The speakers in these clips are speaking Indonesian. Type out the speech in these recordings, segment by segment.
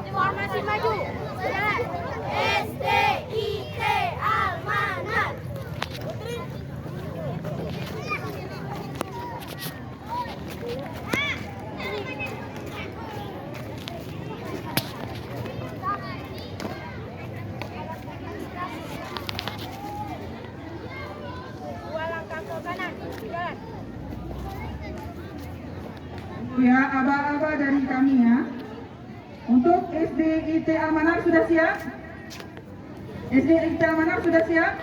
Informasi maju. Jalan. SDIT Almanat. Dua langkah ke kanan. Jalan. Ya, aba-aba dari kami ya. Untuk SDIT Almanar sudah siap? SDIT Almanar sudah siap?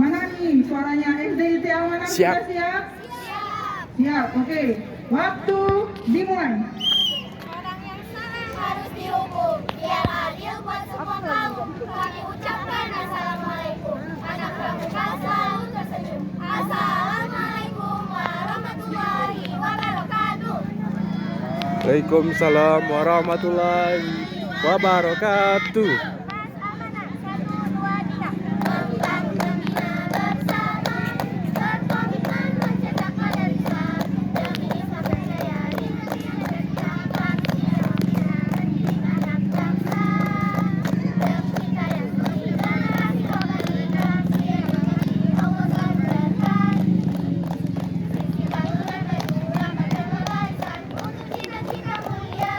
Mana nih suaranya? SDIT Almanar Siap. sudah siap? Siap, oke. Waktu dimulai. Orang yang salah harus dihukum. Biar adil buat semua kaum. Kami ucapkan assalamualaikum. Anak pramuka selalu tersenyum. Assalamualaikum warahmatullahi wabarakatuh. Waalaikumsalam warahmatullahi wabarakatuh. Mas amanah 1, 2, 3. Membangun membina bersama. Berkomitmen mencetak kader Islam. Demi Islam percaya diri. Menjadikan manusia anak bangsa. Demi kita yang solidaritas. Toleransi Allah berkati. Sisi bangunan berkurang pada kebaikan. Untuk cita-cita mulia.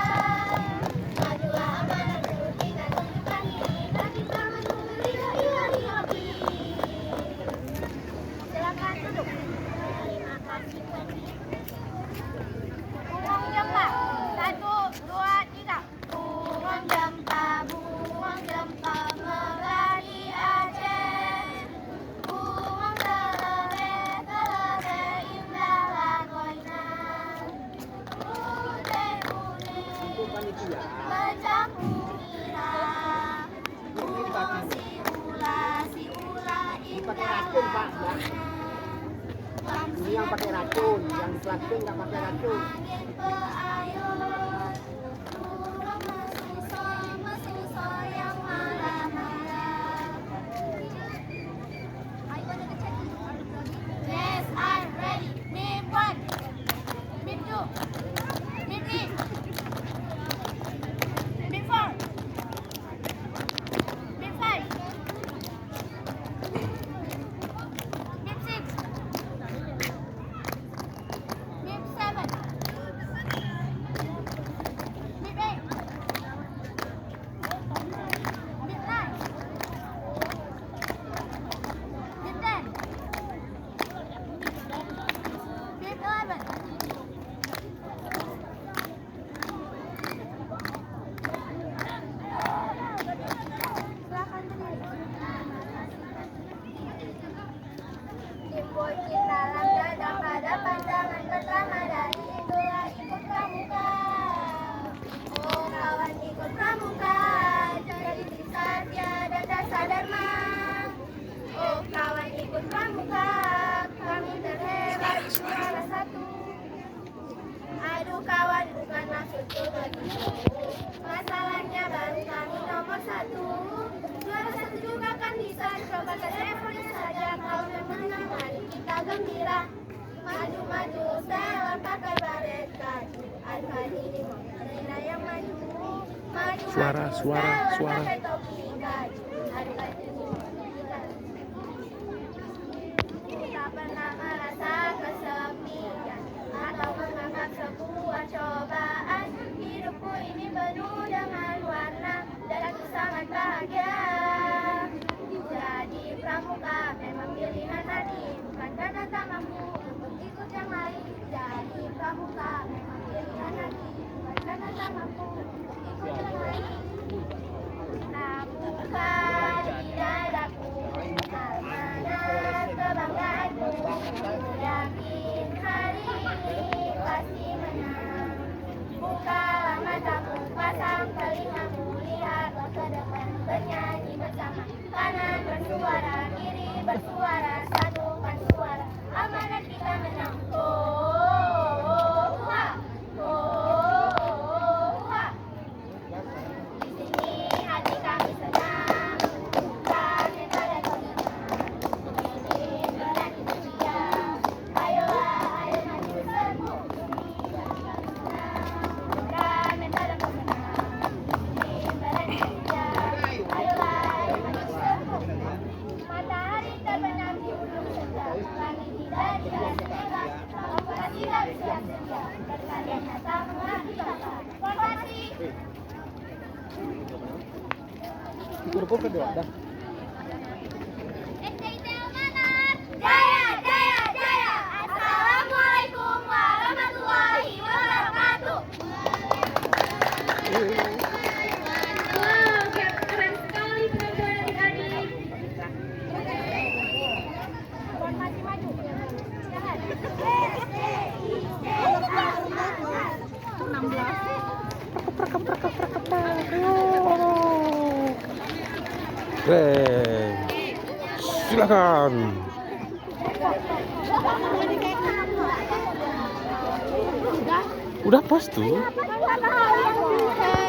Majulah amanah terus kita tunjukkan ini. Dan kita menunggu ridha ilahi Rabbi. Silakan duduk. Terima kasih. Burung jempa. 1, 2, 3. Burung jempa meladi Aceh. Burung telebe indah lakoinan. Ule-ule macam nira. Burung si ula indah lakoinan. Ini yang pakai racun, yang plastik nggak pakai racun. Angin peayun, burung mesuso yang marah-marah. Yes, I'm ready. Mip 1, Mip 2, Mip 3, Mip 4, Mip 5, Mip 6, Mip 7, Mip 8, Mip 9, Mip 10, Mip 11. Silakan berdiri. Timbul kita langkah pada pandangan pertama dari itulah ikut pramuka. Oh kawan ikut pramuka, jadi trisatya dan dasar dharma. Oh kawan ikut pramuka, kami terhebat juara 1. Aduh kawan bukan maksudku begitu. Masalahnya baru kami nomor 1. Juara 1 juga kan bisa. Coba ke levelnya saja. Kalau memang mari kita gembira. Maju-maju setelan pakai baret kayu. Alfadi ini Marina yang maju. Maju Suara. pakai topi kayu. Alfadi ini kita pernah merasa kesepian atau menganggap sebuah cobaan. Hidupku ini penuh dengan warna dan aku sangat bahagia. Jadi pramuka memang pilihan hati, bukan karena tak mampu untuk ikut yang lain. Jadi pramuka memang pilihan hati, bukan karena tak mampu untuk ikut yang lain. Pramuka di dadaku, amanat kebanggaanku. Yakin hari ini pasti menang. Bukalah matamu, pasang telingamu, lihatlah ke depan, bernyanyi bersama. Kanan bersuara, kiri bersuara, satukan suara. Amanat kita menang. Oh, ha. Oh, ha. Di sini hati kami senang, bukan pada kemenangan. Ini berkarya nyata mengabdi bangsa. Terima kasih. Kurupuk kedua dah. SDIT Almanar. Jaya, jaya, jaya. Assalamualaikum warahmatullahi wabarakatuh. Wow, keren sekali penampilan adik-adik. Masih maju. Jangan. SDIT Almanar. 16. Keren. Silakan. Udah pas tuh. Apa